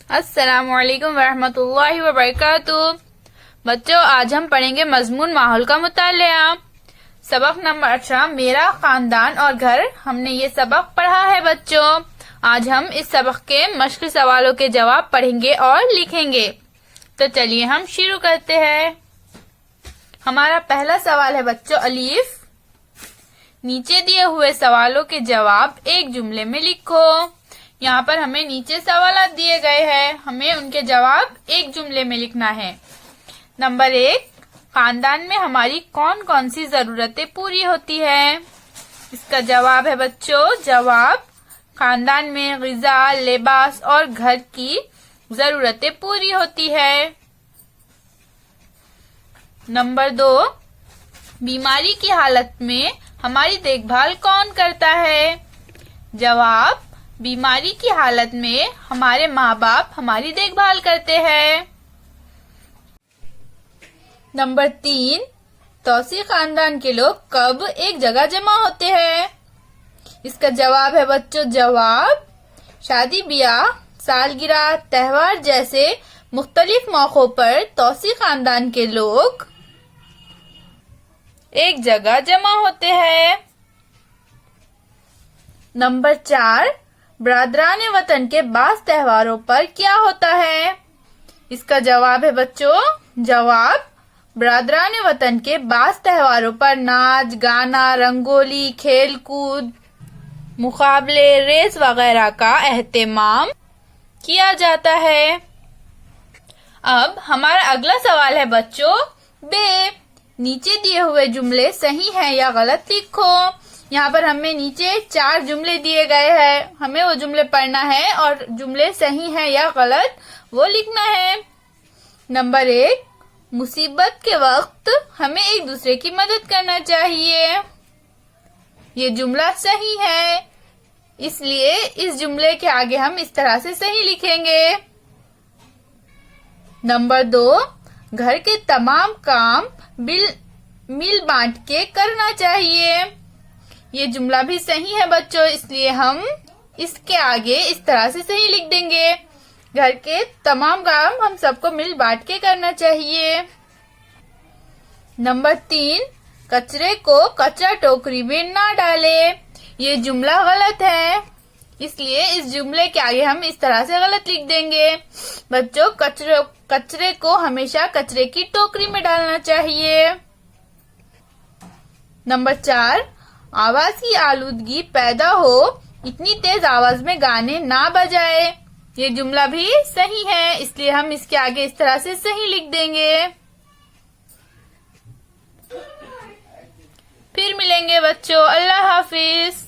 अस्सलामुअलैकुम वरहमतुल्लाहि वबरकातुह। बच्चों, आज हम पढ़ेंगे मजमून माहौल का मुतालिया। सबक नंबर 18, मेरा खानदान और घर। हमने ये सबक पढ़ा है बच्चों। आज हम इस सबक के मश्क सवालों के जवाब पढ़ेंगे और लिखेंगे। तो चलिए हम शुरू करते हैं। हमारा पहला सवाल है बच्चों, अलीफ। नीचे दिए हुए सवालों के जवाब एक जुमले में लिखो। यहाँ पर हमें नीचे सवाल दिए गए हैं, हमें उनके जवाब एक जुमले में लिखना है। नंबर 1, खानदान में हमारी कौन कौन सी जरूरतें पूरी होती है? इसका जवाब है बच्चों, जवाब खानदान में ग़िज़ा, लिबास और घर की जरूरतें पूरी होती है। नंबर 2, बीमारी की हालत में हमारी देखभाल कौन करता है? जवाब, बीमारी की हालत में हमारे माँ बाप हमारी देखभाल करते हैं। नंबर 3, तौसी खानदान के लोग कब एक जगह जमा होते हैं? इसका जवाब है बच्चों, जवाब शादी ब्याह, सालगिरह, त्योहार जैसे मुख्तलिफ मौकों पर तौसी खानदान के लोग एक जगह जमा होते हैं। नंबर 4, बरादरान वतन के बाज़ त्योहारों पर क्या होता है? इसका जवाब है बच्चों, जवाब बरादरान वतन के बाज़ त्योहारों पर नाच गाना, रंगोली, खेल कूद, मुकाबले, रेस वगैरह का एहतमाम किया जाता है। अब हमारा अगला सवाल है बच्चों, बे। नीचे दिए हुए जुमले सही हैं या गलत लिखो। यहाँ पर हमें नीचे 4 जुमले दिए गए हैं, हमें वो जुमले पढ़ना है और जुमले सही हैं या गलत वो लिखना है। नंबर 1, मुसीबत के वक्त हमें एक दूसरे की मदद करना चाहिए। ये जुमला सही है, इसलिए इस जुमले के आगे हम इस तरह से सही लिखेंगे। नंबर 2, घर के तमाम काम मिल बांट के करना चाहिए। ये जुमला भी सही है बच्चों, इसलिए हम इसके आगे इस तरह से सही लिख देंगे। घर के तमाम काम हम सबको मिल बांट के करना चाहिए। नंबर 3, कचरे को कचरा टोकरी में ना डाले। ये जुमला गलत है, इसलिए इस जुमले के आगे हम इस तरह से गलत लिख देंगे। बच्चों, कचरे को हमेशा कचरे की टोकरी में डालना चाहिए। नंबर 4, आवाज की आलूदगी पैदा हो इतनी तेज आवाज में गाने ना बजाए। ये जुमला भी सही है, इसलिए हम इसके आगे इस तरह से सही लिख देंगे। फिर मिलेंगे बच्चों, अल्लाह हाफिज।